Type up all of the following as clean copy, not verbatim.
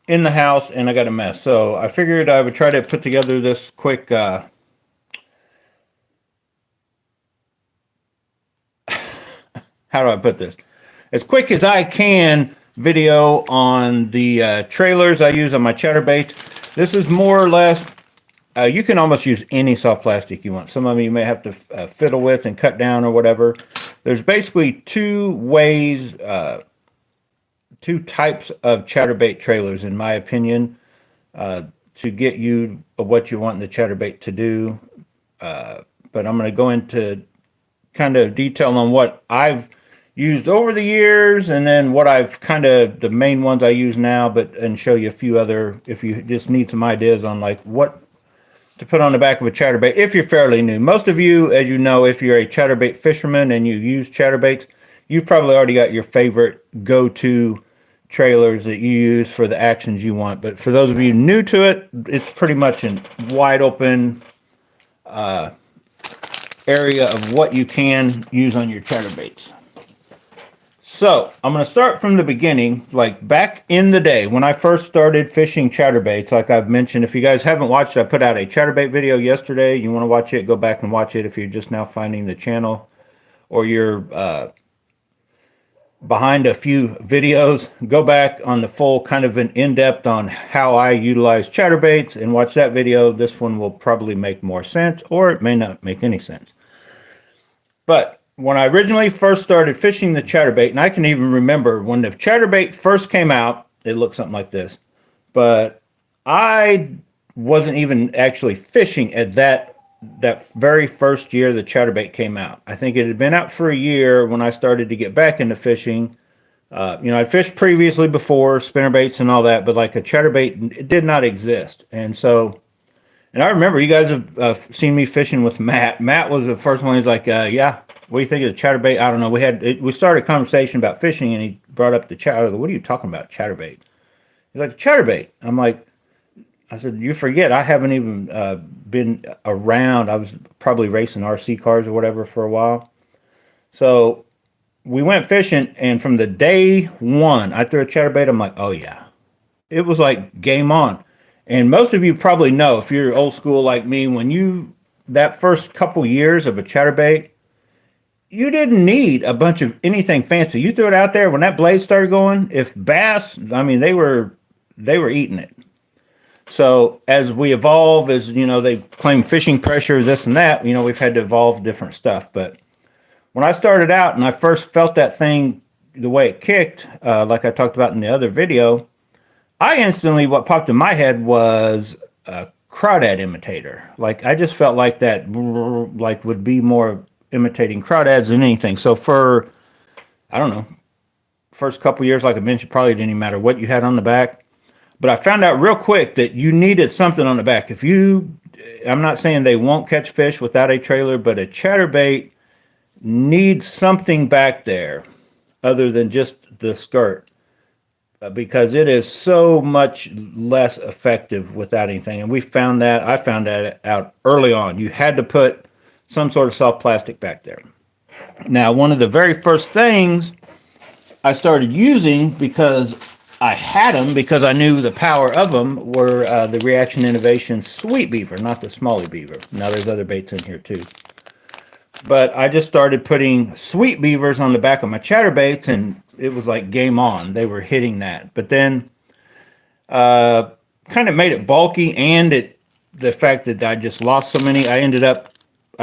in the house and I got a mess. So I figured I would try to put together this quick how do I put this? As quick as I can video on the trailers I use on my chatterbaits. This is more or less, you can almost use any soft plastic you want. Some of them you may have to fiddle with and cut down or whatever. There's basically two ways, two types of chatterbait trailers, in my opinion, to get you what you want the chatterbait to do. But I'm going to go into kind of detail on what I've used over the years and then what I've kind of the main ones I use now, but and show you a few other if you just need some ideas on like what to put on the back of a chatterbait if you're fairly new. Most of you, as you know, if you're a chatterbait fisherman and you use chatterbaits, you've probably already got your favorite go-to trailers that you use for the actions you want. But for those of you new to it, it's pretty much a wide open area of what you can use on your chatterbaits. So I'm going to start from the beginning, like back in the day when I first started fishing chatterbaits. Like I've mentioned, if you guys haven't watched, I put out a chatterbait video yesterday. You want to watch it, go back and watch it if you're just now finding the channel or you're behind a few videos. Go back on the full kind of an in-depth on how I utilize chatterbaits and watch that video. This one will probably make more sense or it may not make any sense. But when I originally first started fishing the chatterbait, and I can even remember when the chatterbait first came out, it looked something like this. But I wasn't even actually fishing at that very first year the chatterbait came out. I think it had been out for a year when I started to get back into fishing. I fished previously before, spinnerbaits and all that, but like a chatterbait, it did not exist. And so, and I remember you guys have seen me fishing with Matt. Matt was the first one. He's like, yeah, what do you think of the chatterbait? I don't know. We started a conversation about fishing, and he brought up the chat. What are you talking about, chatterbait? He's like, chatterbait. I said, you forget, I haven't even been around. I was probably racing RC cars or whatever for a while. So we went fishing, and from the day one, I threw a chatterbait. I'm like, oh yeah, it was like game on. And most of you probably know, if you're old school like me, that first couple years of a chatterbait, you didn't need a bunch of anything fancy. You threw it out there when that blade started going. If bass, I mean, they were eating it. So as we evolve, as you know, they claim fishing pressure, this and that. We've had to evolve different stuff. But when I started out and I first felt that thing, the way it kicked, like I talked about in the other video, I instantly, what popped in my head was a crawdad imitator. Like I just felt like that, like would be more imitating crawdads than anything. So for, I don't know, first couple years, like I mentioned, probably didn't even matter what you had on the back. But I found out real quick that you needed something on the back. I'm not saying they won't catch fish without a trailer, but a chatterbait needs something back there other than just the skirt. Because it is so much less effective without anything. And I found that out early on. You had to put some sort of soft plastic back there. Now, one of the very first things I started using, because I had them, because I knew the power of them, were the Reaction Innovation Sweet Beaver, not the Smalley Beaver. Now, there's other baits in here too. But I just started putting Sweet Beavers on the back of my chatterbaits, and it was like game on. They were hitting that. But then kind of made it bulky, and the fact that I just lost so many, I ended up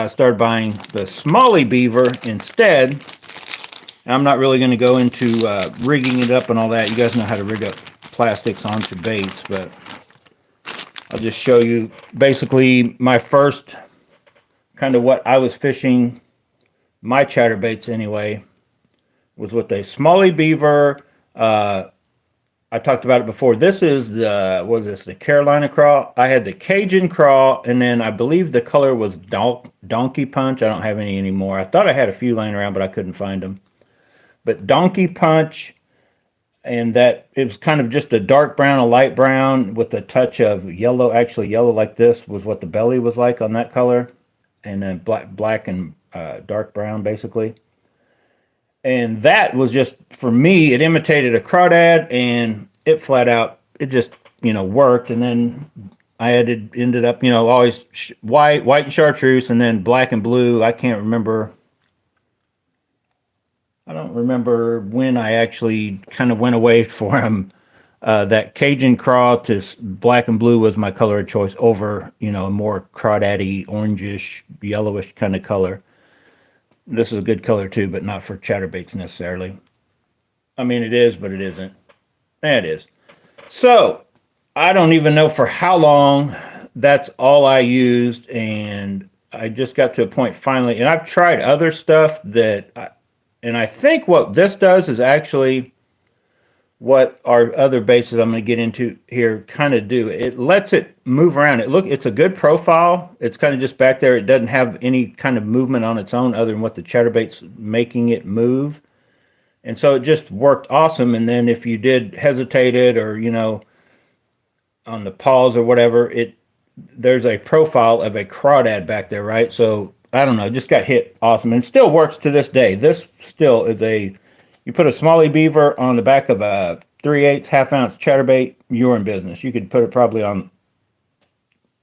started buying the Smalley Beaver instead. And I'm not really going to go into rigging it up and all that. You guys know how to rig up plastics onto baits, but I'll just show you basically my first kind of what I was fishing my chatterbaits anyway was with a Smalley Beaver. I talked about it before. This is the Carolina craw. I had the Cajun craw, and then I believe the color was Donkey Punch. I don't have any anymore. I thought I had a few laying around, but I couldn't find them. But Donkey Punch, and that it was kind of just a dark brown, a light brown with a touch of yellow. Actually, yellow like this was what the belly was like on that color, and then black and dark brown basically. And that was just, for me, it imitated a crawdad, and it flat out it just, worked. And then I ended up, always white and chartreuse, and then black and blue. I can't remember. I don't remember when I actually kind of went away from that Cajun craw to black and blue was my color of choice over, a more crawdaddy, orangish, yellowish kind of color. This is a good color too, but not for chatterbaits necessarily. I mean, it is, but it isn't. It is. So I don't even know for how long that's all I used, and I just got to a point finally, and I've tried other stuff and I think what this does is actually what our other bases I'm going to get into here kind of do. It lets it move around. It's a good profile. It's kind of just back there. It doesn't have any kind of movement on its own other than what the chatterbait's making it move. And so it just worked awesome. And then if you did hesitate it or, on the pause or whatever, there's a profile of a crawdad back there, right? So I don't know, just got hit awesome, and still works to this day. This still is you put a smallie beaver on the back of a 3/8 half-ounce chatterbait, you're in business. You could put it probably on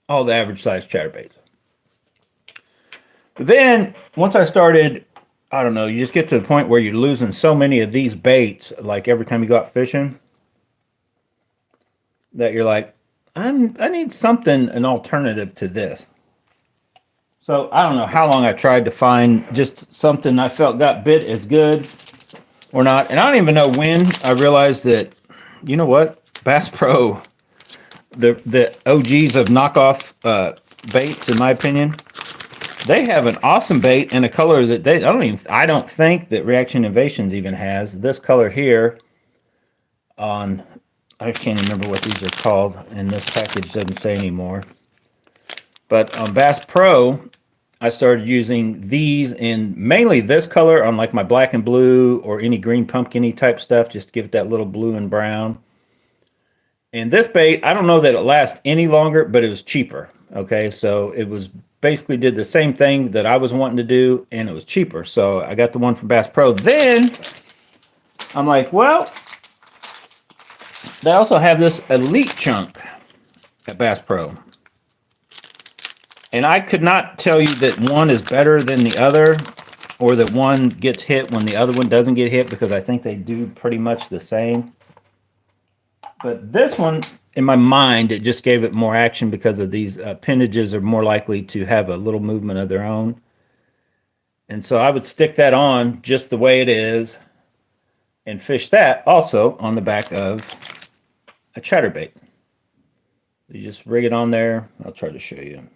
all the average size chatterbaits. But then once I started, I don't know, you just get to the point where you're losing so many of these baits, like every time you go out fishing, that you're like, I need something, an alternative to this. So I don't know how long I tried to find just something I felt got bit as good or not. And I don't even know when I realized that, you know what, Bass Pro, the OGs of knockoff baits, in my opinion, they have an awesome bait in a color that I don't think that Reaction Innovations even has. This color here on, I can't remember what these are called, and this package doesn't say anymore. But on Bass Pro, I started using these in mainly this color on like my black and blue or any green pumpkin-y type stuff, just to give it that little blue and brown. And this bait, I don't know that it lasts any longer, but it was cheaper. Okay, so it was basically did the same thing that I was wanting to do, and it was cheaper. So I got the one from Bass Pro. Then I'm like, well, they also have this Elite chunk at Bass Pro. And I could not tell you that one is better than the other, or that one gets hit when the other one doesn't get hit, because I think they do pretty much the same. But this one, in my mind, it just gave it more action because of these appendages are more likely to have a little movement of their own. And so I would stick that on just the way it is and fish that also on the back of a chatterbait. You just rig it on there. I'll try to show you.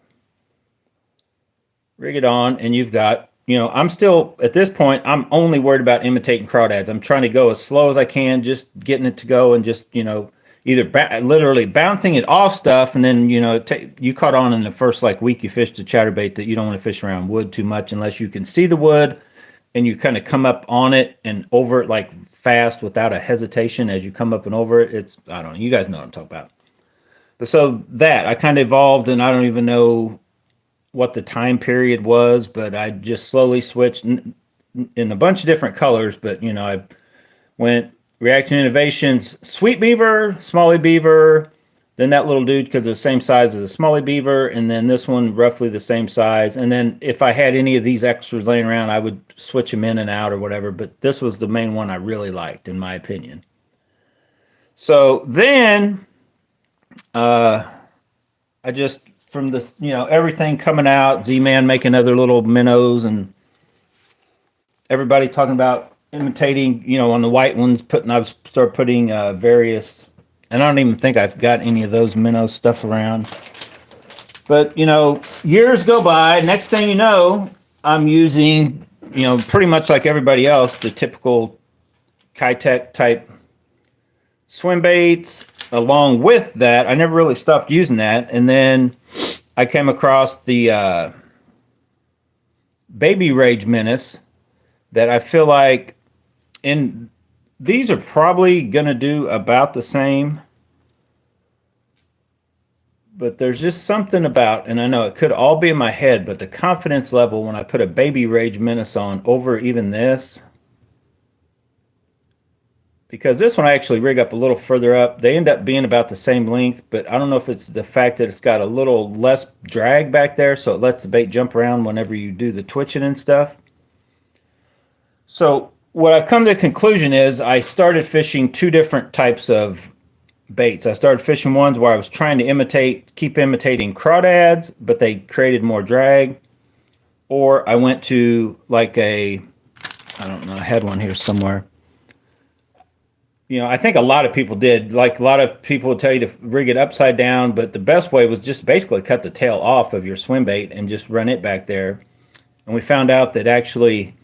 Rig it on, and you've got, I'm still, at this point, I'm only worried about imitating crawdads. I'm trying to go as slow as I can, just getting it to go, and just, either literally bouncing it off stuff, and then, you caught on in the first, week you fished a chatterbait that you don't want to fish around wood too much unless you can see the wood, and you kind of come up on it and over it, fast without a hesitation as you come up and over it. I don't know, you guys know what I'm talking about. But so that, I kind of evolved, and I don't even know what the time period was, but I just slowly switched in a bunch of different colors. But I went Reaction Innovations Sweet Beaver, Smallie Beaver, then that little dude because they're the same size as a Smallie Beaver, and then this one roughly the same size. And then if I had any of these extras laying around, I would switch them in and out or whatever. But this was the main one I really liked, in my opinion. So then I just, from the, everything coming out, Z-Man making other little minnows, and everybody talking about imitating, on the white ones, I've started putting various, and I don't even think I've got any of those minnow stuff around. But, years go by, next thing you know, I'm using, pretty much like everybody else, the typical Kitech type swim baits. Along with that, I never really stopped using that. And then I came across the Baby Rage Menace that I feel like, and these are probably going to do about the same. But there's just something about, and I know it could all be in my head, but the confidence level when I put a Baby Rage Menace on over even this, because this one I actually rig up a little further up. They end up being about the same length, but I don't know if it's the fact that it's got a little less drag back there, so it lets the bait jump around whenever you do the twitching and stuff. So what I've come to the conclusion is I started fishing two different types of baits. I started fishing ones where I was trying to keep imitating crawdads, but they created more drag. Or I went to like I don't know, I had one here somewhere. You know, I think a lot of people did. Like a lot of people would tell you to rig it upside down, but the best way was just basically cut the tail off of your swim bait and just run it back there. And we found out that actually,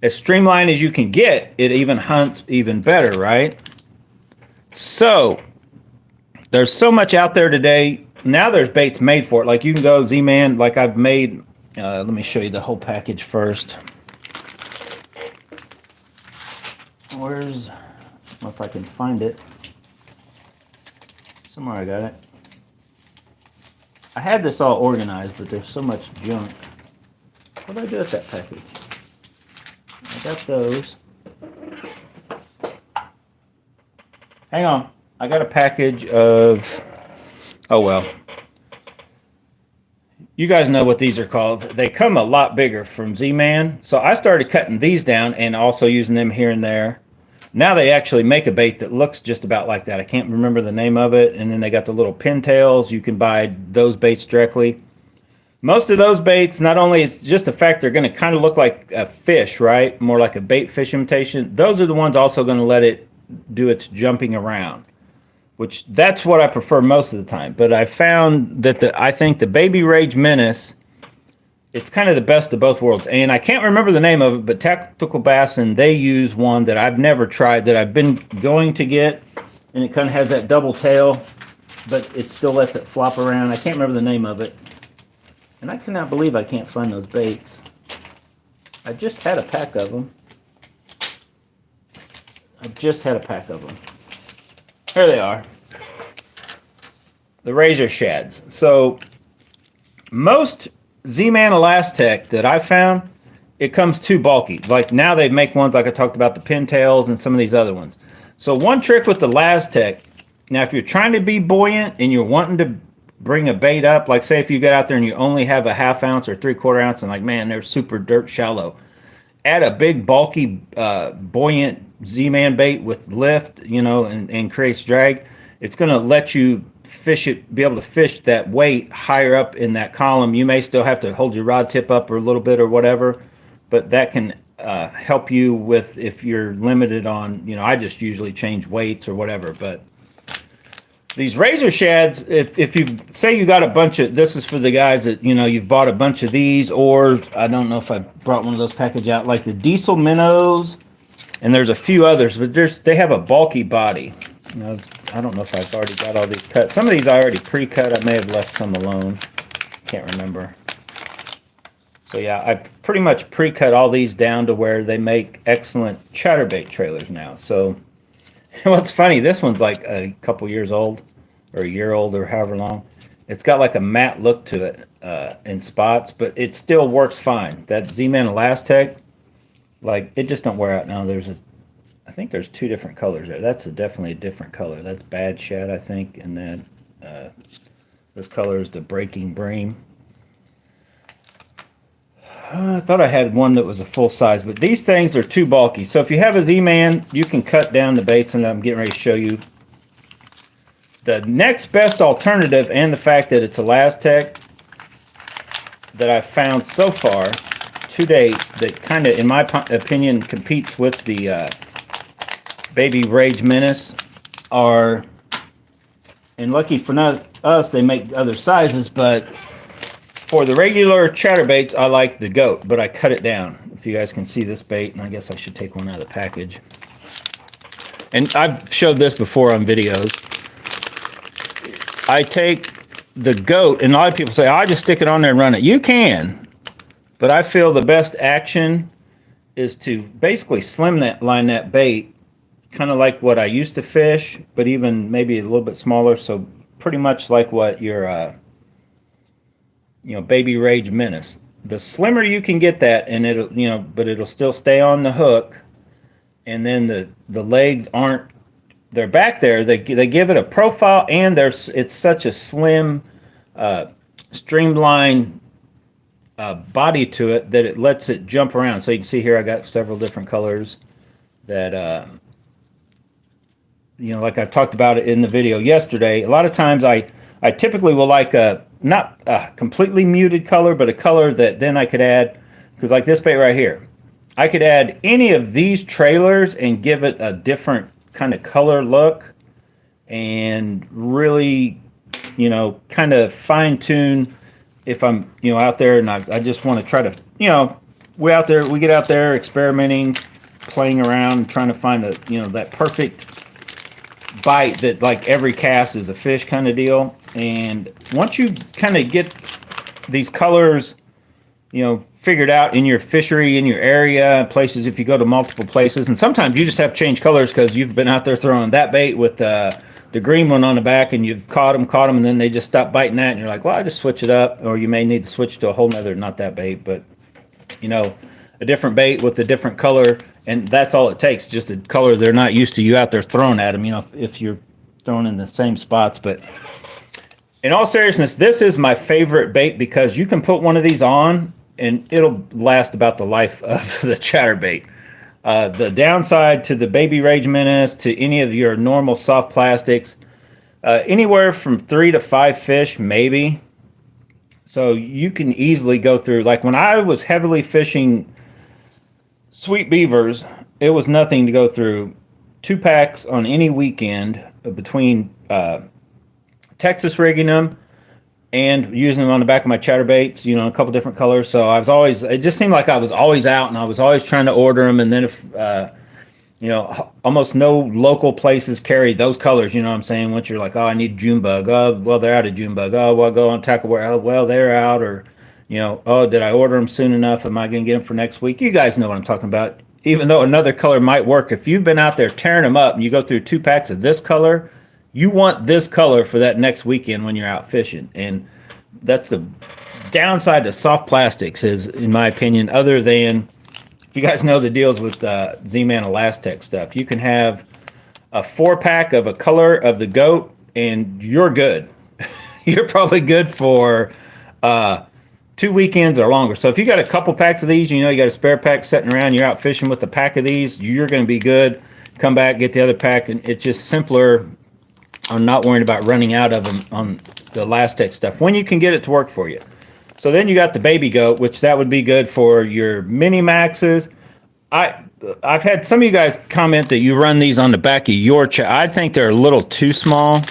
as streamlined as you can get, it even hunts even better, right? So there's so much out there today. Now there's baits made for it. Like you can go Z-Man, like I've made. Let me show you the whole package first. Where's, I don't know if I can find it. Somewhere I got it. I had this all organized, but there's so much junk. What did I do with that package? I got those. Hang on. I got a package of, oh well. You guys know what these are called. They come a lot bigger from Z-Man. So I started cutting these down and also using them here and there. Now they actually make a bait that looks just about like that. I can't remember the name of it. And then they got the little pintails. You can buy those baits directly. Most of those baits, not only it's just the fact they're going to kind of look like a fish, right? More like a bait fish imitation. Those are the ones also going to let it do its jumping around, which that's what I prefer most of the time. But I found that I think the Baby Rage Menace, it's kind of the best of both worlds. And I can't remember the name of it, but Tactical Bass, and they use one that I've never tried that I've been going to get, and it kind of has that double tail, but it still lets it flop around. I can't remember the name of it. And I cannot believe I can't find those baits. I just had a pack of them. Here they are. The Razor Shads. So most Z-Man Elastec that I found, it comes too bulky. Like now they make ones like I talked about, the pintails and some of these other ones. So one trick with the Elastec, now if you're trying to be buoyant and you're wanting to bring a bait up, like say if you get out there and you only have a 1/2 ounce or 3/4 ounce and like, man, they're super dirt shallow, add a big bulky buoyant Z-Man bait with lift, you know, and creates drag. It's going to let you fish it, be able to fish that weight higher up in that column. You may still have to hold your rod tip up or a little bit or whatever, but that can help you with if you're limited on, you know, I just usually change weights or whatever. But these Razor Shads, if you say you got a bunch of, this is for the guys that, you know, you've bought a bunch of these, or I don't know if I brought one of those package out, like the Diesel Minnows, and there's a few others, but they have a bulky body. You know, I don't know if I've already got all these cut. Some of these I already pre-cut. I may have left some alone. Can't remember. So yeah, I pretty much pre-cut all these down to where they make excellent chatterbait trailers now. So what's funny, this one's like a couple years old, or a year old, or however long. It's got like a matte look to it in spots, but it still works fine. That Z-Man Elastec, like it just don't wear out now. I think there's two different colors there. That's definitely a different color. That's Bad Shad, I think, and then this color is the Breaking Bream. I thought I had one that was a full size, but these things are too bulky. So if you have a Z-Man, you can cut down the baits, and I'm getting ready to show you. The next best alternative, and the fact that it's Elastec, that I've found so far to date that kind of, in my opinion, competes with the Baby Rage Menace are, and lucky for us, they make other sizes, but for the regular chatterbaits, I like the Goat, but I cut it down. If you guys can see this bait, and I guess I should take one out of the package. And I've showed this before on videos. I take the Goat, and a lot of people say, oh, I just stick it on there and run it. You can, but I feel the best action is to basically slimline that bait, kind of like what I used to fish, but even maybe a little bit smaller. So pretty much like what your Baby Rage Menace. The slimmer you can get that, and it'll, but it'll still stay on the hook, and then the legs aren't, they're back there. They give it a profile, and it's such a slim, streamlined body to it that it lets it jump around. So you can see here I got several different colors that like I talked about it in the video yesterday. A lot of times I typically will like a not a completely muted color, but a color that then I could add, because like this bait right here, I could add any of these trailers and give it a different kind of color look and really, kind of fine tune if I'm, out there and I just want to try to, we get out there experimenting, playing around, trying to find that perfect bite that like every cast is a fish kind of deal. And once you kind of get these colors, figured out in your fishery, in your area, places, if you go to multiple places, and sometimes you just have to change colors because you've been out there throwing that bait with the green one on the back, and you've caught them, and then they just stop biting that, and you're like, well, I just switch it up, or you may need to switch to a whole nother, not that bait, but a different bait with a different color, and that's all it takes, just a color they're not used to you out there throwing at them, if you're throwing in the same spots. But in all seriousness, this is my favorite bait because you can put one of these on and it'll last about the life of the chatterbait. The downside to the Baby Rage Menace, to any of your normal soft plastics, anywhere from 3 to 5 fish, maybe. So you can easily go through, like when I was heavily fishing sweet beavers, it was nothing to go through 2 packs on any weekend between Texas rigging them and using them on the back of my chatterbaits, a couple different colors. So it just seemed like I was always out and I was always trying to order them. And then if, almost no local places carry those colors, you know what I'm saying? Once you're like, oh, I need June bug. Oh, well, they're out of June bug. Oh, well, go on Tackleware. Oh, well, they're out. Or, oh, did I order them soon enough? Am I going to get them for next week? You guys know what I'm talking about. Even though another color might work, if you've been out there tearing them up and you go through 2 packs of this color, you want this color for that next weekend when you're out fishing. And that's the downside to soft plastics is, in my opinion, other than, if you guys know the deals with Z-Man Elastec stuff, you can have a 4-pack of a color of the goat and you're good. You're probably good for 2 weekends or longer. So if you got a couple packs of these, you got a spare pack sitting around, you're out fishing with a pack of these, you're going to be good. Come back, get the other pack, and it's just simpler on not worrying about running out of them on the Elastec stuff when you can get it to work for you. So then you got the baby goat, which that would be good for your mini maxes. I've had some of you guys comment that you run these on the back of your I think they're a little too small.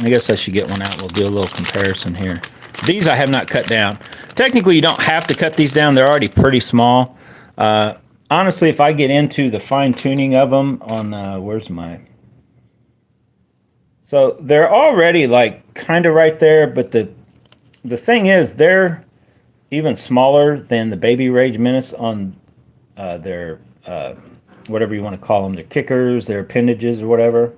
I guess I should get one out. We'll do a little comparison here. These I have not cut down. Technically, you don't have to cut these down. They're already pretty small. Honestly, if I get into the fine tuning of them on, where's my... So they're already like kind of right there, but the thing is they're even smaller than the Baby Rage Menace on their whatever you want to call them, their kickers, their appendages or whatever.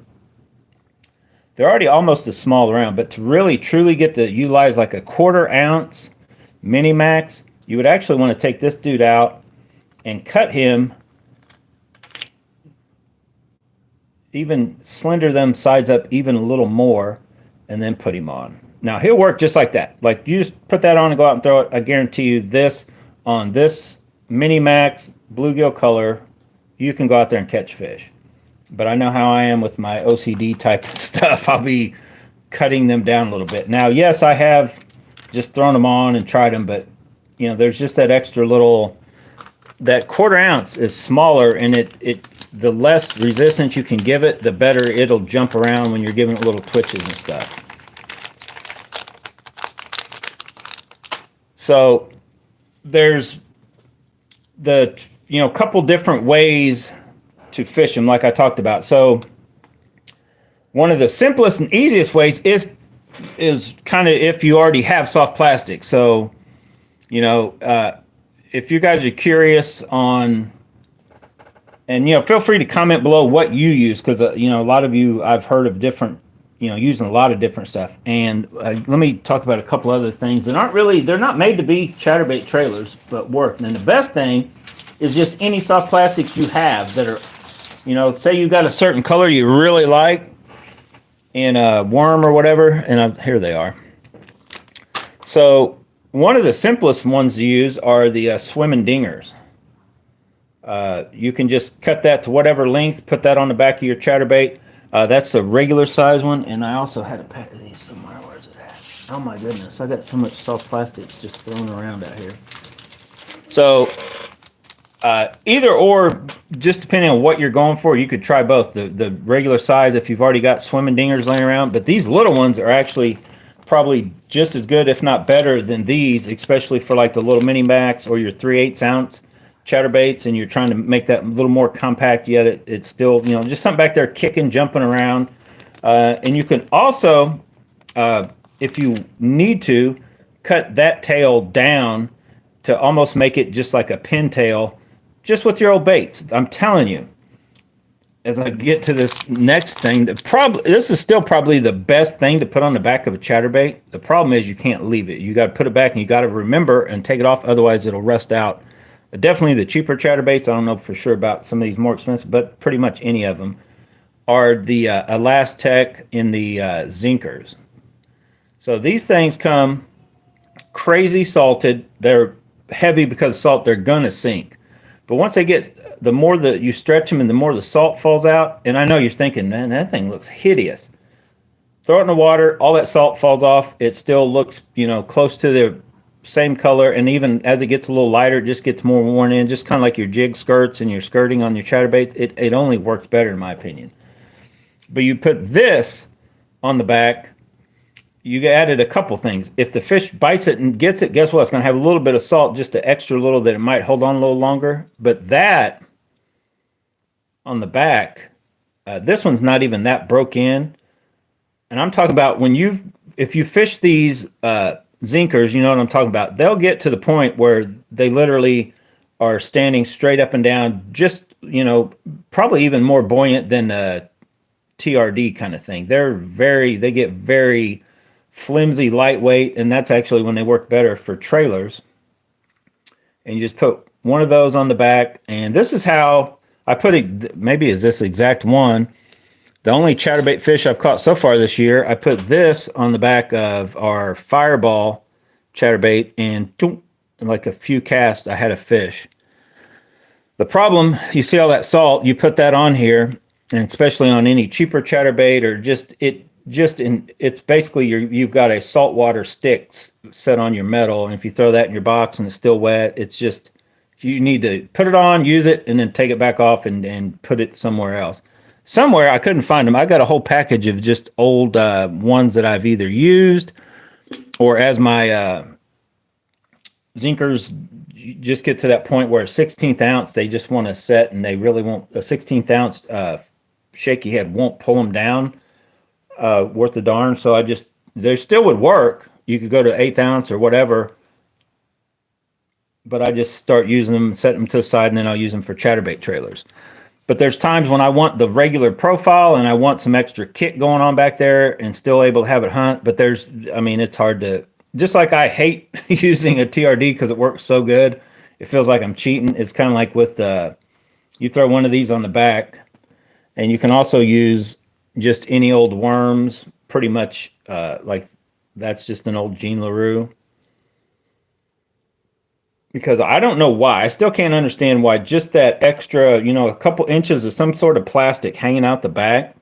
They're already almost as small around, but to really truly get to utilize like a 1/4 ounce mini max, you would actually want to take this dude out and cut him, even slender them sides up even a little more, and then put him on. Now he'll work just like that. Like you just put that on and go out and throw it. I guarantee you this on this mini max bluegill color, you can go out there and catch fish. But I know how I am with my OCD type of stuff. I'll be cutting them down a little bit. Now, yes, I have just thrown them on and tried them, but there's just that extra little, that 1/4 ounce is smaller, and the less resistance you can give it, the better it'll jump around when you're giving it little twitches and stuff. So there's the couple different ways to fish them, like I talked about. So one of the simplest and easiest ways is kind of if you already have soft plastic. So if you guys are curious on, and feel free to comment below what you use, because a lot of you, I've heard of different, using a lot of different stuff. And let me talk about a couple other things that aren't really, they're not made to be chatterbait trailers, but work. And the best thing is just any soft plastics you have that are, You know, say you got a certain color you really like in a worm or whatever, and here they are. So one of the simplest ones to use are the swimming dingers. You can just cut that to whatever length, put that on the back of your chatterbait. That's the regular size one, and I also had a pack of these somewhere. Where's it at? Oh my goodness, I got so much soft plastics just thrown around out here. So either or, just depending on what you're going for, you could try both. The regular size if you've already got swimming dingers laying around, but these little ones are actually probably just as good, if not better, than these, especially for like the little mini max or your 3/8 ounce chatterbaits, and you're trying to make that a little more compact, yet it's still, you know, just something back there kicking, jumping around. And you can also, if you need to, cut that tail down to almost make it just like a pintail, just with your old baits. I'm telling you, as I get to this next thing, this is still probably the best thing to put on the back of a chatterbait. The problem is you can't leave it. You got to put it back, and you got to remember and take it off, otherwise it'll rust out. Definitely the cheaper chatterbaits, I don't know for sure about some of these more expensive, but pretty much any of them, are the Elastec in the Zinkers. So these things come crazy salted. They're heavy because of salt. They're going to sink. But once they get, the more that you stretch them and the more the salt falls out, and I know you're thinking, man, that thing looks hideous. Throw it in the water, all that salt falls off. It still looks, you know, close to the same color, and even as it gets a little lighter, it just gets more worn in, just kind of like your jig skirts and your skirting on your chatterbaits. It only works better in my opinion. But you put this on the back, you added a couple things. If the fish bites it and gets it, guess what? It's going to have a little bit of salt, just an extra little, that it might hold on a little longer. But that on the back, this one's not even that broke in. And I'm talking about if you fish these Zinkers, you know what I'm talking about. They'll get to the point where they literally are standing straight up and down, just, you know, probably even more buoyant than a TRD kind of thing. They get very flimsy, lightweight, and that's actually when they work better for trailers. And you just put one of those on the back, and this is how I put it. Maybe is this exact one. The only chatterbait fish I've caught so far this year, I put this on the back of our Fireball chatterbait, and in like a few casts, I had a fish. The problem, you see all that salt, you put that on here, and especially on any cheaper chatterbait, or it's basically you've got a saltwater stick set on your metal, and if you throw that in your box and it's still wet, it's just, you need to put it on, use it, and then take it back off and put it somewhere else. Somewhere I couldn't find them. I got a whole package of just old ones that I've either used, or as my Zinkers just get to that point where a 16th ounce, they just want to set, and they really won't, a 16th ounce shaky head won't pull them down worth a darn. So they still would work. You could go to 1/8 ounce or whatever, but I just start using them, set them to the side, and then I'll use them for chatterbait trailers. But there's times when I want the regular profile and I want some extra kick going on back there and still able to have it hunt. But it's hard to, just like I hate using a TRD because it works so good. It feels like I'm cheating. It's kind of like with you throw one of these on the back, and you can also use just any old worms, pretty much like that's just an old Jean LaRue. Because I don't know why. I still can't understand why just that extra, you know, a couple inches of some sort of plastic hanging out the back.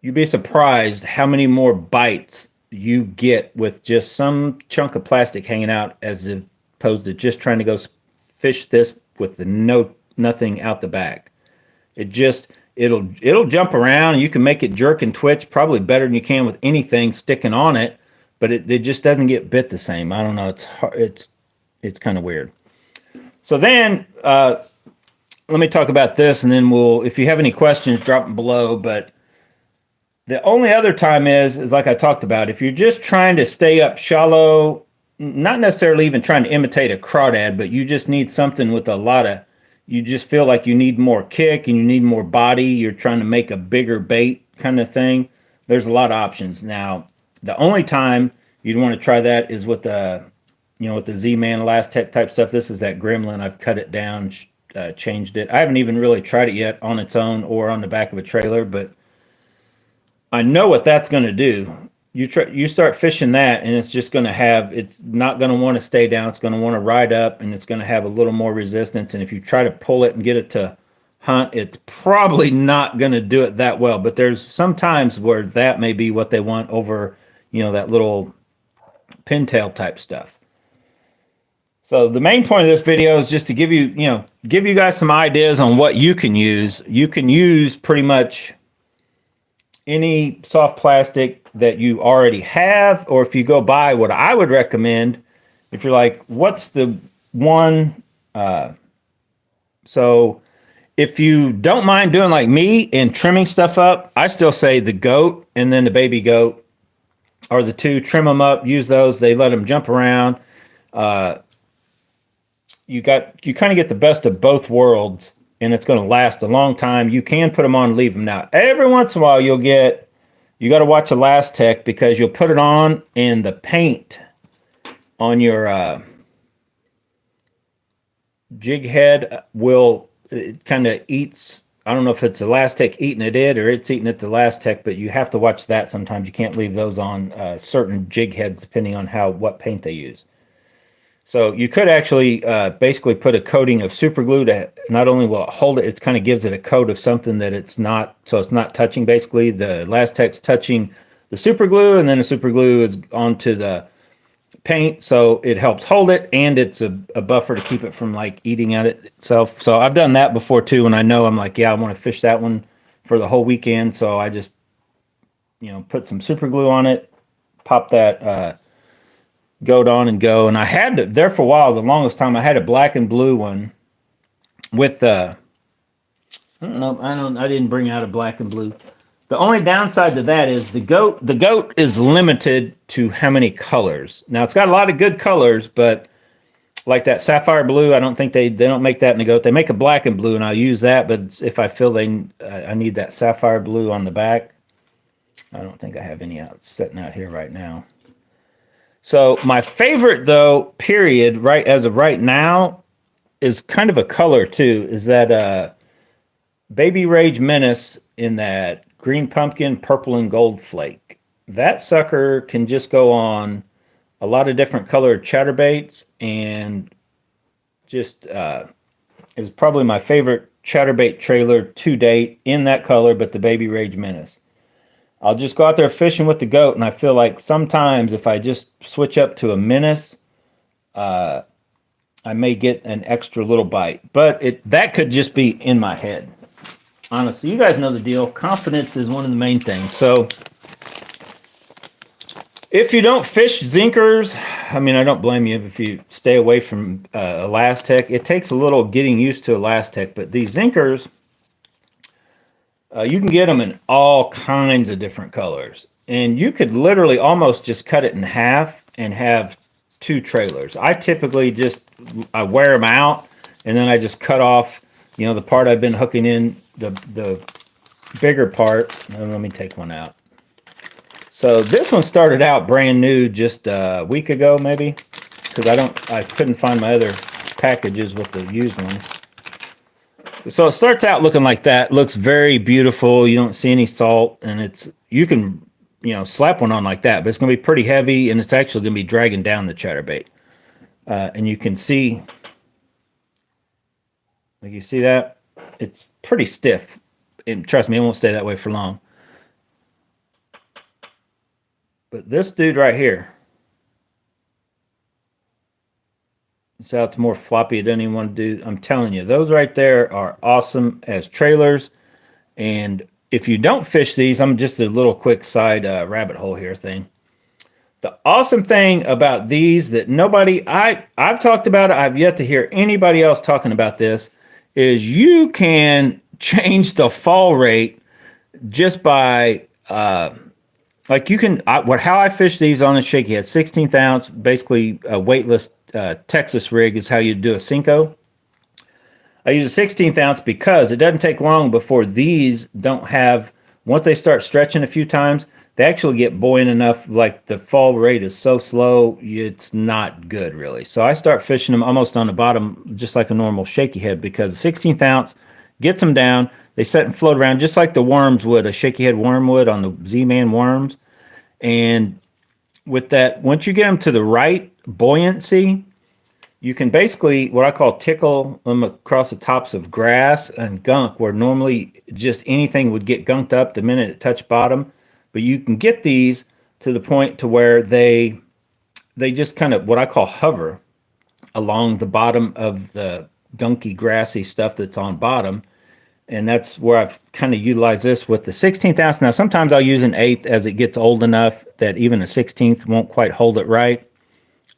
You'd be surprised how many more bites you get with just some chunk of plastic hanging out, as opposed to just trying to go fish this with nothing out the back. It'll jump around, and you can make it jerk and twitch probably better than you can with anything sticking on it, but it just doesn't get bit the same. I don't know. It's kind of weird. So then let me talk about this, and then if you have any questions, drop them below. But the only other time is like I talked about, if you're just trying to stay up shallow, not necessarily even trying to imitate a crawdad, but you just need something with you just feel like you need more kick and you need more body, you're trying to make a bigger bait kind of thing, there's a lot of options. Now, the only time you'd want to try that is with the Z-Man Elastec type stuff. This is that Gremlin. I've cut it down changed it. I haven't even really tried it yet on its own or on the back of a trailer, but I know what that's going to do. You start fishing that, and it's just going to have, it's not going to want to stay down. It's going to want to ride up, and it's going to have a little more resistance. And if you try to pull it and get it to hunt, it's probably not going to do it that well. But there's some times where that may be what they want over, that little pintail type stuff. So the main point of this video is just to give you, give you guys some ideas on what you can use. You can use pretty much any soft plastic that you already have, or if you go buy what I would recommend, if you're like, what's the one? So if you don't mind doing like me and trimming stuff up, I still say the goat and then the baby goat are the two. Trim them up, use those. They let them jump around. You kind of get the best of both worlds, and it's going to last a long time. You can put them on and leave them. Now, every once in a while, you got to watch a Last Tech, because you'll put it on and the paint on your jig head it kind of eats. I don't know if it's the Last Tech eating it or it's eating it the Last Tech, but you have to watch that sometimes. You can't leave those on certain jig heads depending on what paint they use. So you could actually basically put a coating of super glue to not only will it hold it, it kind of gives it a coat of something that it's not, so it's not touching. Basically, the Last Tech's touching the super glue, and then the super glue is onto the paint, so it helps hold it, and it's a buffer to keep it from like eating at it itself. So I've done that before too, and I know I'm like, yeah, I want to fish that one for the whole weekend, so I just put some super glue on it, pop that goat on and go. And I had it there for a while. The longest time I had a black and blue one with I didn't bring out a black and blue. The only downside to that is the goat is limited to how many colors. Now it's got a lot of good colors, but like that sapphire blue, I don't think they don't make that in the goat. They make a black and blue, and I'll use that, but if I feel I need that sapphire blue on the back, I don't think I have any sitting out here right now. So my favorite, though, period, right as of right now, is kind of a color too. Is that Baby Rage Menace in that green pumpkin, purple and gold flake. That sucker can just go on a lot of different colored chatterbaits, and just is probably my favorite chatterbait trailer to date in that color. But the Baby Rage Menace, I'll just go out there fishing with the goat, and I feel like sometimes if I just switch up to a Menace, I may get an extra little bite. But that could just be in my head. Honestly, you guys know the deal. Confidence is one of the main things. So if you don't fish zinkers, I mean, I don't blame you if you stay away from a Last Tech. It takes a little getting used to a Last Tech, but these zinkers, you can get them in all kinds of different colors, and you could literally almost just cut it in half and have two trailers. I typically I wear them out, and then I just cut off, the part I've been hooking in, the bigger part. And let me take one out. So this one started out brand new just a week ago, maybe, because I couldn't find my other packages with the used ones. So it starts out looking like that. Looks very beautiful. You don't see any salt, and you can slap one on like that, but it's going to be pretty heavy, and it's actually going to be dragging down the chatterbait. And you can see, like you see that, it's pretty stiff. And trust me, it won't stay that way for long. But this dude right here, it's out to more floppy. It doesn't even want to do. I'm telling you, those right there are awesome as trailers. And if you don't fish these, I'm just a little quick side rabbit hole here thing. The awesome thing about these that I've talked about it, I've yet to hear anybody else talking about this, is you can change the fall rate just by like you can, how I fish these on a shaky head, 16th ounce, basically a weightless Texas rig is how you do a Cinco. I use a 16th ounce because it doesn't take long before these don't have, once they start stretching a few times, they actually get buoyant enough. Like the fall rate is so slow, it's not good really. So I start fishing them almost on the bottom, just like a normal shaky head, because the 16th ounce gets them down. They set and float around just like the worms would, a shaky head worm would on the Z-Man worms. And with that, once you get them to the right buoyancy, you can basically, what I call, tickle them across the tops of grass and gunk, where normally just anything would get gunked up the minute it touched bottom. But you can get these to the point to where they just kind of, what I call, hover along the bottom of the gunky, grassy stuff that's on bottom. And that's where I've kind of utilized this with the 16th ounce. Now, sometimes I'll use an 8th as it gets old enough that even a 16th won't quite hold it right.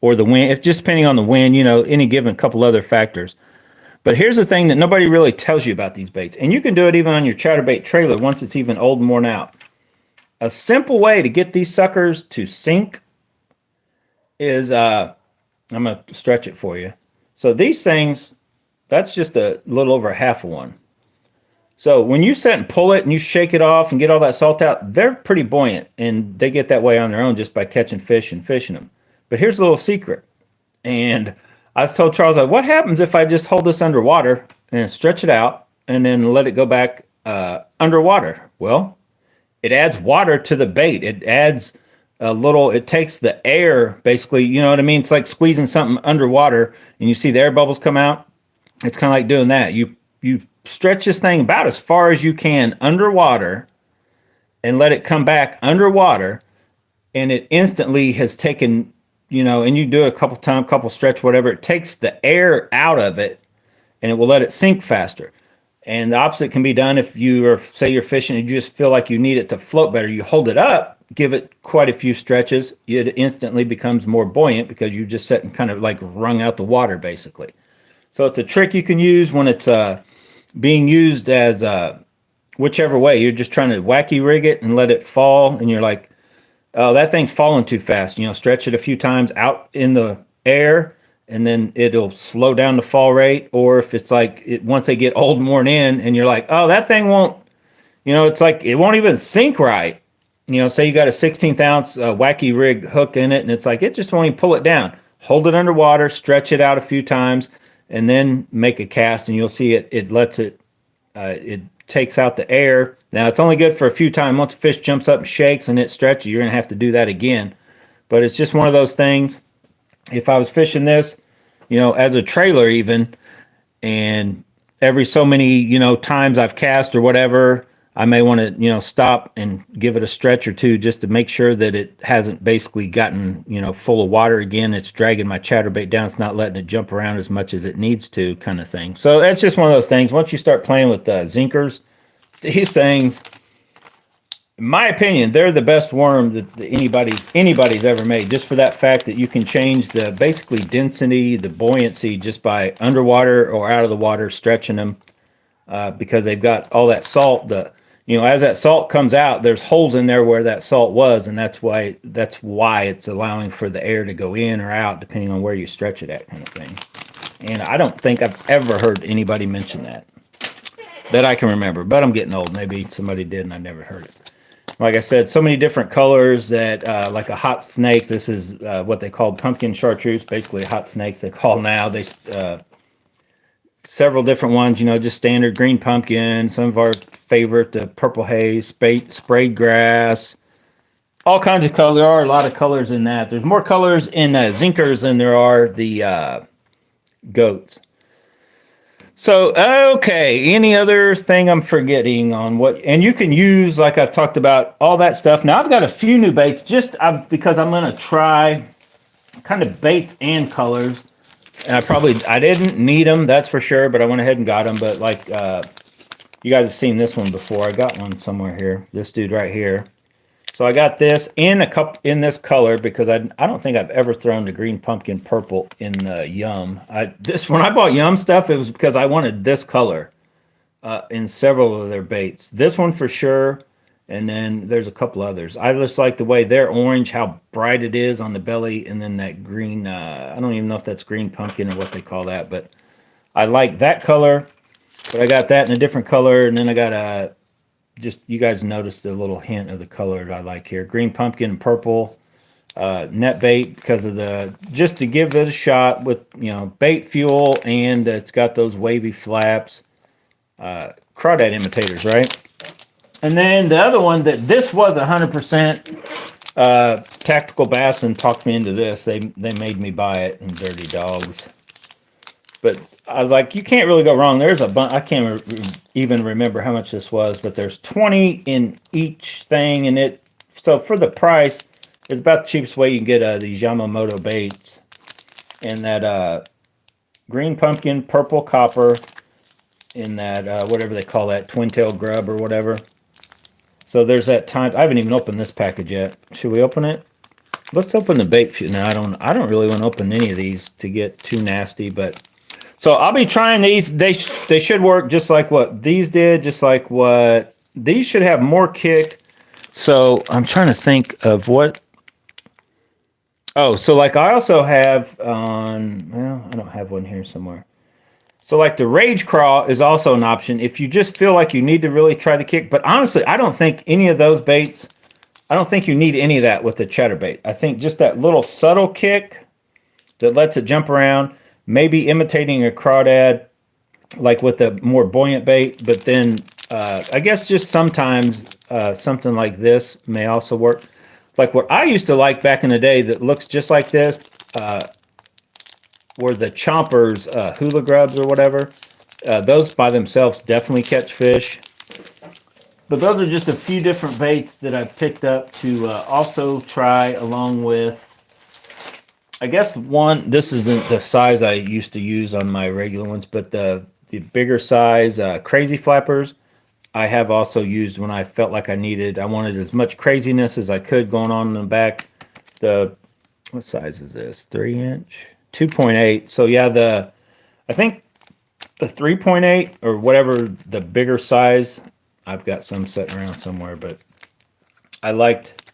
Or the wind, it's just depending on the wind, you know, any given couple other factors. But here's the thing that nobody really tells you about these baits. And you can do it even on your Chaturbate trailer once it's even old and worn out. A simple way to get these suckers to sink is, I'm going to stretch it for you. So these things, that's just a little over half of one. So when you set and pull it and you shake it off and get all that salt out, they're pretty buoyant, and they get that way on their own just by catching fish and fishing them. But here's a little secret. And I told Charles, what happens if I just hold this underwater and stretch it out and then let it go back underwater? Well, it adds water to the bait. It adds a little, it takes the air, basically, you know what I mean? It's like squeezing something underwater and you see the air bubbles come out. It's kind of like doing that. You stretch this thing about as far as you can underwater and let it come back underwater, and it instantly has taken, you know, and you do it a couple times, couple stretch, whatever, it takes the air out of it and it will let it sink faster. And the opposite can be done if you are, say you're fishing and you just feel like you need it to float better. You hold it up, give it quite a few stretches, it instantly becomes more buoyant because you just set and kind of like wrung out the water basically. So it's a trick you can use when it's being used as whichever way. You're just trying to wacky rig it and let it fall, and you're like, oh, that thing's falling too fast. You know, stretch it a few times out in the air, and then it'll slow down the fall rate. Or if it's like once they get old and worn in, and you're like, oh, that thing won't, you know, it's like it won't even sink right. You know, say you got a 16th ounce wacky rig hook in it, and it's like it just won't even pull it down. Hold it underwater, stretch it out a few times, and then make a cast, and you'll see it lets it, it takes out the air. Now, it's only good for a few times. Once the fish jumps up and shakes and it stretches, you're going to have to do that again. But it's just one of those things. If I was fishing this, you know, as a trailer even, and every so many, you know, times I've cast or whatever, I may want to, you know, stop and give it a stretch or two just to make sure that it hasn't basically gotten, you know, full of water again. It's dragging my chatterbait down. It's not letting it jump around as much as it needs to, kind of thing. So that's just one of those things. Once you start playing with zinkers, these things, in my opinion, they're the best worm that anybody's ever made, just for that fact that you can change the basically density, the buoyancy, just by underwater or out of the water stretching them, because they've got all that salt. You know, as that salt comes out, there's holes in there where that salt was, and that's why it's allowing for the air to go in or out depending on where you stretch it at, kind of thing. And I don't think I've ever heard anybody mention that I can remember, but I'm getting old. Maybe somebody did and I never heard it. Like I said, so many different colors that, like a hot snake. This is what they call pumpkin chartreuse, basically hot snakes they call now. They several different ones, you know, just standard green pumpkin. Some of our favorite, the purple haze, sprayed grass, all kinds of colors. There are a lot of colors in that. There's more colors in zinkers than there are the goats. So, okay, any other thing I'm forgetting on what, and you can use, like I've talked about, all that stuff. Now, I've got a few new baits because I'm going to try kind of baits and colors. And I didn't need them, that's for sure, but I went ahead and got them. But like, you guys have seen this one before. I got one somewhere here, this dude right here. So I got this in in this color because I don't think I've ever thrown the green pumpkin purple in the Yum. When I bought Yum stuff, it was because I wanted this color in several of their baits. This one for sure, and then there's a couple others. I just like the way they're orange, how bright it is on the belly, and then that green. I don't even know if that's green pumpkin or what they call that, but I like that color. But I got that in a different color, and then I got just you guys noticed a little hint of the color I like here. Green pumpkin and purple. Net bait because of just to give it a shot with, bait fuel, and it's got those wavy flaps. Crawdad imitators, right? And then the other one this was 100% Tactical Bass, and talked me into this. They made me buy it in Dirty Dogs. But I was like, you can't really go wrong. There's a bunch. I can't even remember how much this was, but there's 20 in each thing, and so for the price, it's about the cheapest way you can get these Yamamoto baits. And that green pumpkin, purple copper, in that whatever they call that, twin tail grub or whatever. So there's that time. I haven't even opened this package yet. Should we open it? Let's open the bait. No, I don't really want to open any of these to get too nasty, but so I'll be trying these. They should work just like what these did, just like what these should have more kick. So I'm trying to think of what. Oh, so like I also have well, I don't have one here somewhere. So like the Rage Craw is also an option if you just feel like you need to really try the kick. But honestly, I don't think any of those baits, I don't think you need any of that with the Chatterbait. I think just that little subtle kick that lets it jump around, maybe imitating a crawdad, like with a more buoyant bait. But then I guess just sometimes something like this may also work. Like what I used to like back in the day that looks just like this were the Chompers hula grubs or whatever. Those by themselves definitely catch fish. But those are just a few different baits that I've picked up to also try along with, I guess this isn't the size I used to use on my regular ones, but the bigger size Crazy Flappers, I have also used when I felt like I wanted as much craziness as I could going on in the back. What size is this? 3-inch? 2.8. So yeah, I think the 3.8 or whatever the bigger size, I've got some sitting around somewhere, but I liked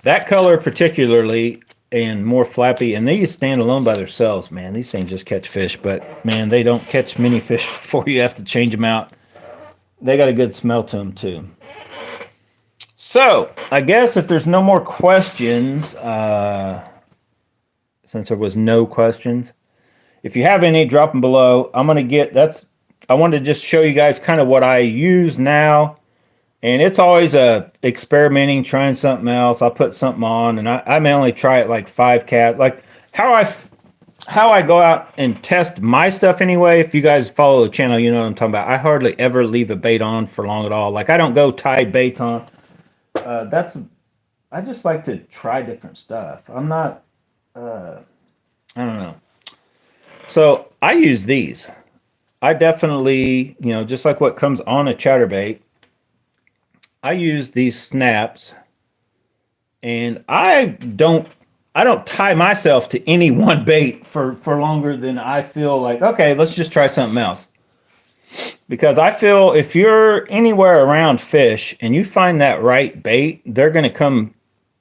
that color particularly and more flappy, and they just stand alone by themselves. Man, these things just catch fish, but man, they don't catch many fish before you have to change them out. They got a good smell to them too. So I guess if there's no more questions, since there was no questions, if you have any, drop them below. I wanted to just show you guys kind of what I use now, and it's always experimenting, trying something else. I'll put something on, and I may only try it like 5 cast, like how I go out and test my stuff anyway. If you guys follow the channel, you know what I'm talking about. I hardly ever leave a bait on for long at all. Like I don't go tie baits on. I just like to try different stuff. I'm not, I don't know. So I use these. I definitely, just like what comes on a chatterbait, I use these snaps, and I don't tie myself to any one bait for longer than I feel like, okay, let's just try something else. Because I feel if you're anywhere around fish and you find that right bait, they're going to come,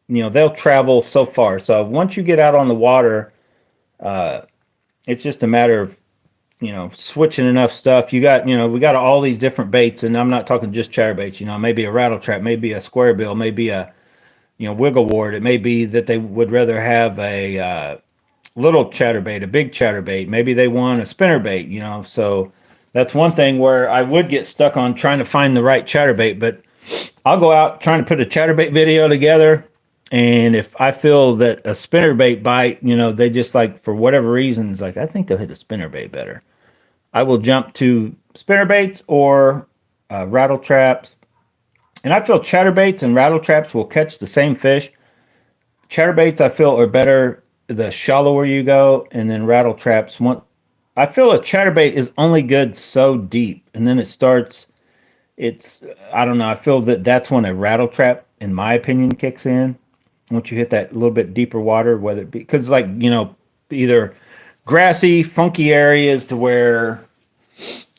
they'll travel so far. So once you get out on the water, it's just a matter of, switching enough stuff. You got, we got all these different baits, and I'm not talking just chatterbaits, maybe a rattle trap, maybe a square bill, maybe a, wiggle wart. It may be that they would rather have a little chatterbait, a big chatterbait. Maybe they want a spinnerbait, so that's one thing where I would get stuck on trying to find the right chatterbait. But I'll go out trying to put a chatterbait video together, and if I feel that a spinnerbait bite, they just like, for whatever reasons, like I think they'll hit a spinnerbait better, I will jump to spinnerbaits or rattle traps. And I feel chatterbaits and rattle traps will catch the same fish. Chatterbaits I feel are better the shallower you go, and then rattle traps. I feel a chatterbait is only good so deep, and then I don't know, I feel that's when a rattle trap, in my opinion, kicks in. Once you hit that little bit deeper water, whether it be, because like, either grassy, funky areas to where,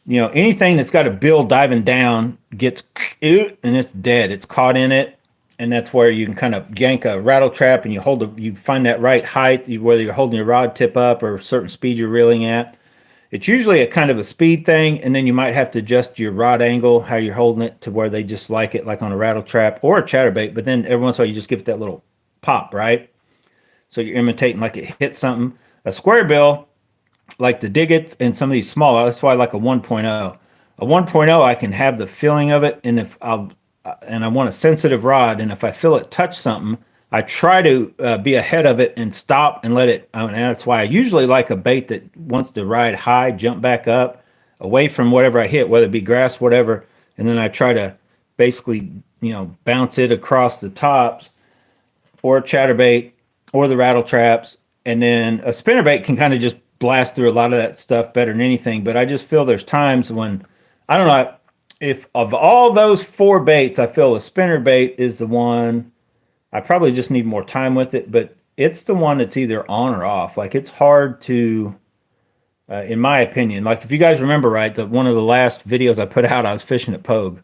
anything that's got a bill diving down gets, and it's dead. It's caught in it. And that's where you can kind of yank a rattle trap, and you find that right height, whether you're holding your rod tip up or a certain speed you're reeling at. It's usually a kind of a speed thing, and then you might have to adjust your rod angle, how you're holding it, to where they just like it, like on a rattle trap or a chatterbait. But then every once in a while, you just give it that little pop, right? So you're imitating like it hits something. A square bill, like the Diggets and some of these small, that's why I like a 1.0. A 1.0, I can have the feeling of it, and if I'll and I want a sensitive rod, and if I feel it touch something, I try to be ahead of it and stop and let it. And that's why I usually like a bait that wants to ride high, jump back up, away from whatever I hit, whether it be grass, whatever, and then I try to basically, bounce it across the tops, or chatterbait, or the rattle traps, and then a spinnerbait can kind of just blast through a lot of that stuff better than anything. But I just feel there's times when, I don't know, if of all those four baits, I feel a spinnerbait is the one. I probably just need more time with it, but it's the one that's either on or off. Like, it's hard to, in my opinion, like if you guys remember right, that one of the last videos I put out, I was fishing at Pogue.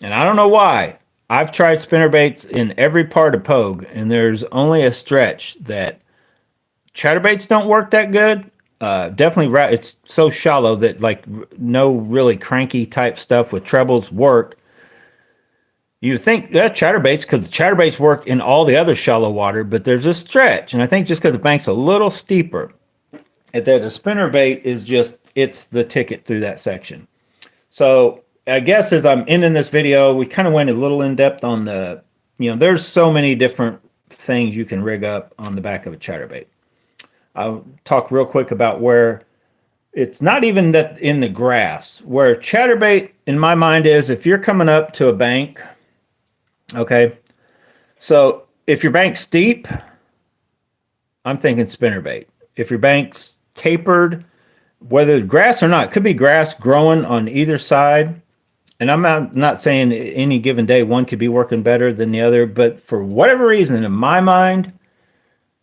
And I don't know why. I've tried spinnerbaits in every part of Pogue, and there's only a stretch that chatterbaits don't work that good. Definitely, it's so shallow that like no really cranky type stuff with trebles work. You think chatterbaits, because chatterbaits work in all the other shallow water, but there's a stretch, and I think just because the bank's a little steeper, that a spinnerbait is just, it's the ticket through that section. So I guess as I'm ending this video, we kind of went a little in depth on the, there's so many different things you can rig up on the back of a chatterbait. I'll talk real quick about where it's not even that in the grass. Where chatterbait, in my mind, is if you're coming up to a bank, okay? So if your bank's steep, I'm thinking spinnerbait. If your bank's tapered, whether grass or not, it could be grass growing on either side. And I'm not saying any given day one could be working better than the other, but for whatever reason, in my mind,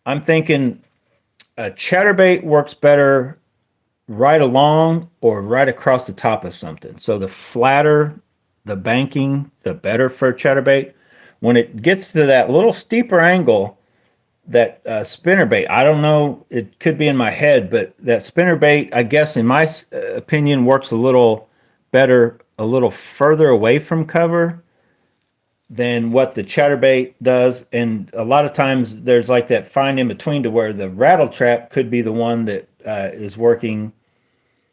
I'm thinking a chatterbait works better right along or right across the top of something. So the flatter the banking, the better for a chatterbait. When it gets to that little steeper angle, that spinnerbait, I don't know, it could be in my head, but that spinnerbait, I guess in my opinion, works a little better, a little further away from cover than what the chatterbait does. And a lot of times there's like that fine in between to where the rattle trap could be the one that is working.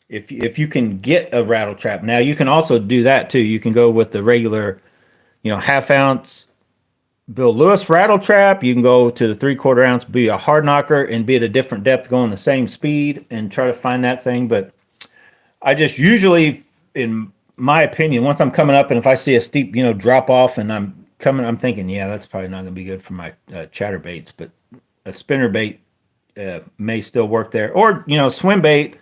If you can get a rattle trap. Now you can also do that too. You can go with the regular, half ounce Bill Lewis rattle trap. You can go to the 3/4 ounce, be a hard knocker and be at a different depth, going the same speed and try to find that thing. But I just usually, in my opinion, once I'm coming up and if I see a steep, drop off and I'm thinking, yeah, that's probably not going to be good for my chatterbaits. But a spinnerbait may still work there, or swim bait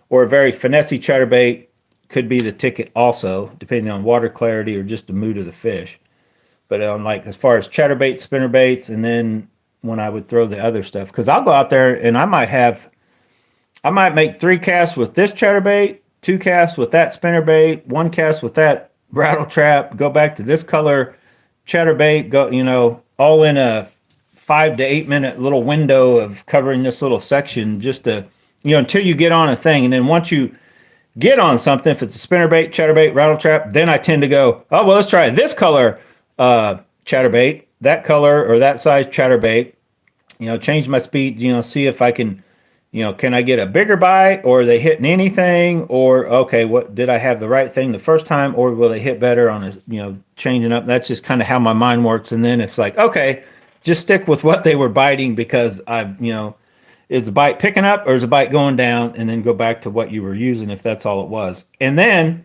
or a very finessey chatterbait could be the ticket also, depending on water clarity or just the mood of the fish. But on like as far as chatterbait, spinnerbaits, and then when I would throw the other stuff, because I'll go out there and I might make 3 casts with this chatterbait, 2 casts with that spinnerbait, 1 cast with that rattle trap, go back to this color chatterbait, go, all in a 5 to 8 minute little window of covering this little section, just to, until you get on a thing. And then once you get on something, if it's a spinnerbait, chatterbait, rattle trap, then I tend to go, oh, well, let's try this color chatterbait, that color or that size chatterbait, change my speed, see if I can, can I get a bigger bite, or are they hitting anything, or, okay, what did I have the right thing the first time, or will they hit better on a, changing up? That's just kind of how my mind works. And then it's like, okay, just stick with what they were biting, because I've, is the bite picking up or is the bite going down, and then go back to what you were using if that's all it was. And then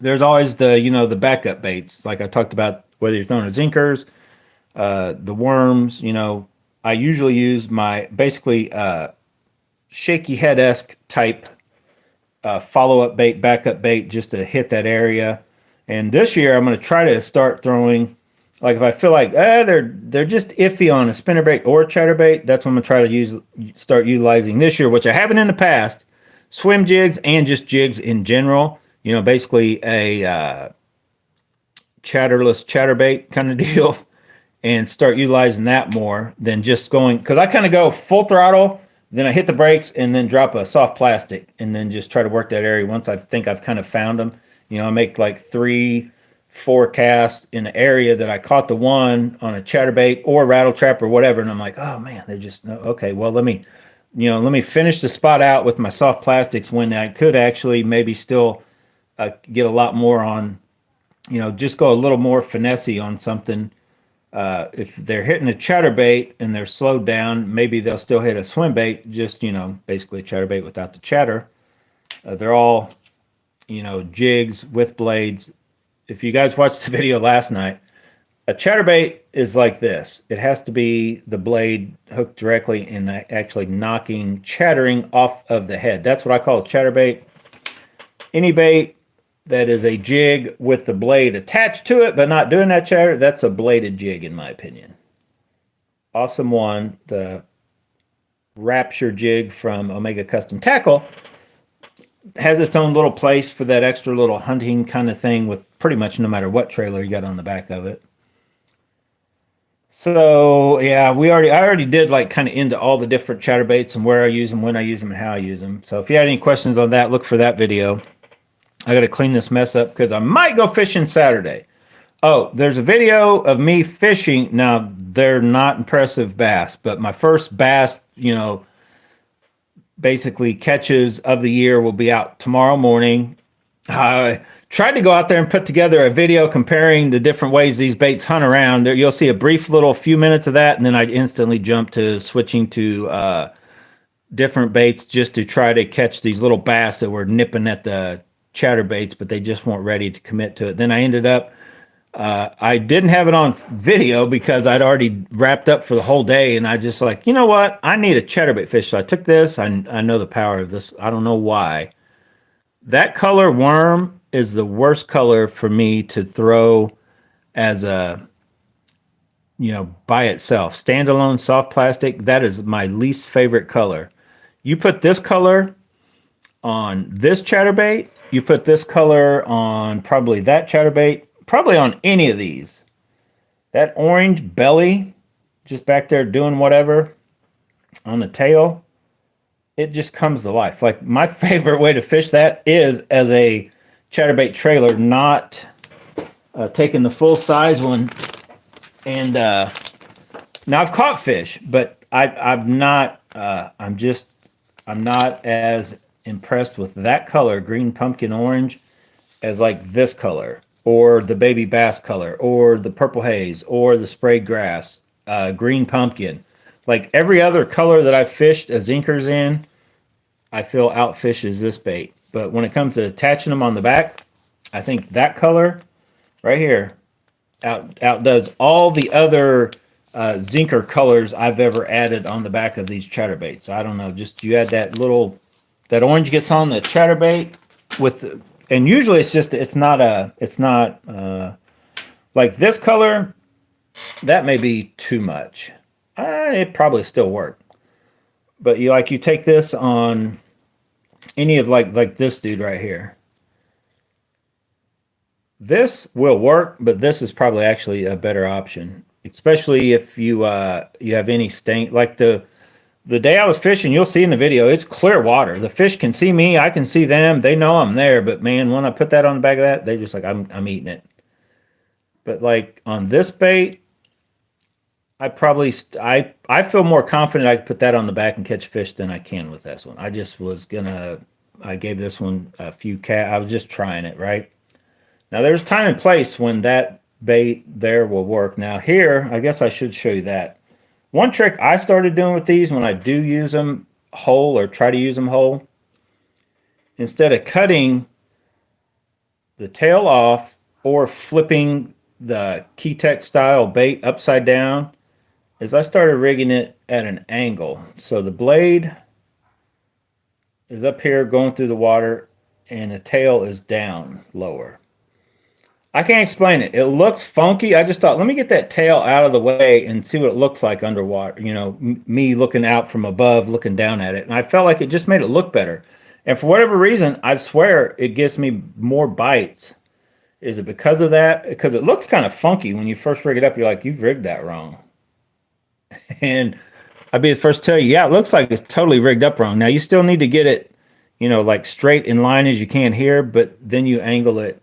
there's always the, the backup baits. Like I talked about, whether you're throwing zinkers, the worms, I usually use my basically shaky head-esque type follow-up bait, backup bait, just to hit that area. And this year I'm going to try to start throwing, like if I feel like they're just iffy on a spinnerbait or a chatterbait, that's what I'm going to try to start utilizing this year, which I haven't in the past. Swim jigs and just jigs in general. Basically a chatterless chatterbait kind of deal, and start utilizing that more than just going, because I kind of go full throttle, Then I hit the brakes and then drop a soft plastic and then just try to work that area. Once I think I've kind of found them, you know, I make like 3, 4 casts in the area that I caught the one on a chatterbait or rattle trap or whatever. And I'm like, oh man, they're just, okay, well, let me finish the spot out with my soft plastics when I could actually maybe still get a lot more on, you know, just go a little more finessey on something. If they're hitting a chatterbait and they're slowed down, maybe they'll still hit a swim bait, just, you know, basically a chatterbait without the chatter. They're all, you know, jigs with blades. If you guys watched the video last night, a chatterbait is like this. It has to be the blade hooked directly and actually knocking chattering off of the head. That's what I call a chatterbait. Any bait that is a jig with the blade attached to it but not doing that chatter, that's a bladed jig in my opinion. Awesome one, the Rapture jig from Omega Custom Tackle, has its own little place for that extra little hunting kind of thing with pretty much no matter what trailer you got on the back of it. So yeah, I already did like kind of into all the different chatterbaits and where I use them, when I use them, and how I use them. So if you had any questions on that, look for that video. I got to clean this mess up because I might go fishing Saturday. Oh, there's a video of me fishing. Now, they're not impressive bass, but my first bass, you know, basically catches of the year will be out tomorrow morning. I tried to go out there and put together a video comparing the different ways these baits hunt around. You'll see a brief little few minutes of that, and then I instantly jump to switching to different baits just to try to catch these little bass that were nipping at the chatterbaits, but they just weren't ready to commit to it. Then I ended up, I didn't have it on video because I'd already wrapped up for the whole day, and I just like, you know what? I need a chatterbait fish. So I took this. I know the power of this. I don't know why. That color worm is the worst color for me to throw as a, you know, by itself. Standalone soft plastic, that is my least favorite color. You put this color on this chatterbait, you put this color on probably that chatterbait, probably on any of these. That orange belly, just back there doing whatever on the tail, it just comes to life. Like my favorite way to fish that is as a chatterbait trailer, not taking the full size one. And now I've caught fish, but I'm not as impressed with that color, green pumpkin orange, as like this color or the baby bass color or the purple haze or the sprayed grass, green pumpkin. Like every other color that I've fished a zinkers in, I feel outfishes this bait. But when it comes to attaching them on the back, I think that color right here outdoes all the other zinker colors I've ever added on the back of these chatterbaits. I don't know, just you add that little, that orange gets on the chatterbait with, and usually it's not like this color. That may be too much. It probably still work, but you take this on any of like this dude right here. This will work, but this is probably actually a better option, especially if you have any stain. Like the day I was fishing, you'll see in the video, it's clear water. The fish can see me, I can see them. They know I'm there, but man, when I put that on the back of that, they just like, I'm eating it. But like on this bait, I probably I feel more confident I could put that on the back and catch fish than I can with this one. I just was gonna, I gave this one a few I was just trying it, right? Now there's time and place when that bait there will work. Now here, I guess I should show you that. One trick I started doing with these when I do use them whole or try to use them whole, instead of cutting the tail off or flipping the Keytech style bait upside down, is I started rigging it at an angle. So the blade is up here going through the water and the tail is down lower. I can't explain it. It looks funky. I just thought, let me get that tail out of the way and see what it looks like underwater. You know, me looking out from above, looking down at it. And I felt like it just made it look better. And for whatever reason, I swear it gives me more bites. Is it because of that? Because it looks kind of funky when you first rig it up. You're like, you've rigged that wrong. And I'd be the first to tell you, yeah, it looks like it's totally rigged up wrong. Now you still need to get it, like straight in line as you can here, but then you angle it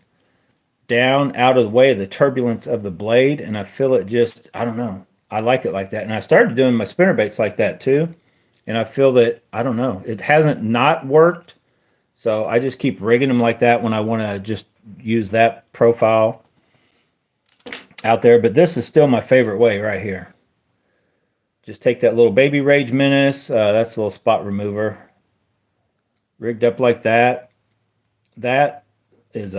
down out of the way of the turbulence of the blade, and I feel it just, I don't know. I like it like that. And I started doing my spinner baits like that too. And I feel that, I don't know, it hasn't not worked. So I just keep rigging them like that when I want to just use that profile out there. But this is still my favorite way right here. Just take that little Baby Rage Menace. That's a little spot remover. Rigged up like that. That is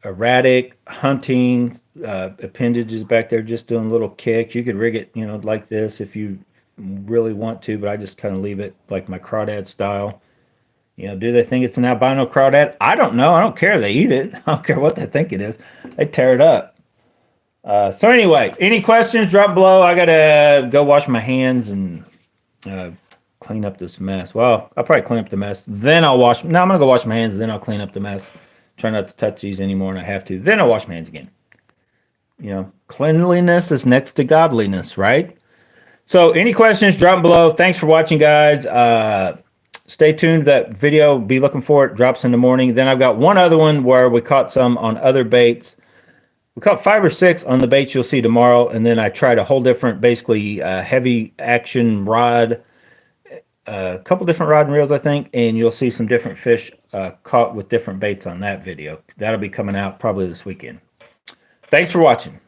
erratic hunting appendages back there, just doing little kicks. You could rig it, like this if you really want to, but I just kind of leave it like my crawdad style. Do they think it's an albino crawdad? I don't know. I don't care. They eat it. I don't care what they think it is. They tear it up. So anyway, any questions, drop below. I got to go wash my hands and clean up this mess. Well, I'll probably clean up the mess. Then I'll wash. No, I'm going to go wash my hands. Then I'll clean up the mess. Try not to touch these anymore, and I have to. Then I'll wash my hands again. Cleanliness is next to godliness, right? So any questions, drop below. Thanks for watching, guys. Stay tuned. That video, be looking for it. Drops in the morning. Then I've got one other one where we caught some on other baits. We caught 5 or 6 on the baits you'll see tomorrow. And then I tried a whole different, basically heavy action rod. A couple different rod and reels, I think. And you'll see some different fish caught with different baits on that video. That'll be coming out probably this weekend. Thanks for watching.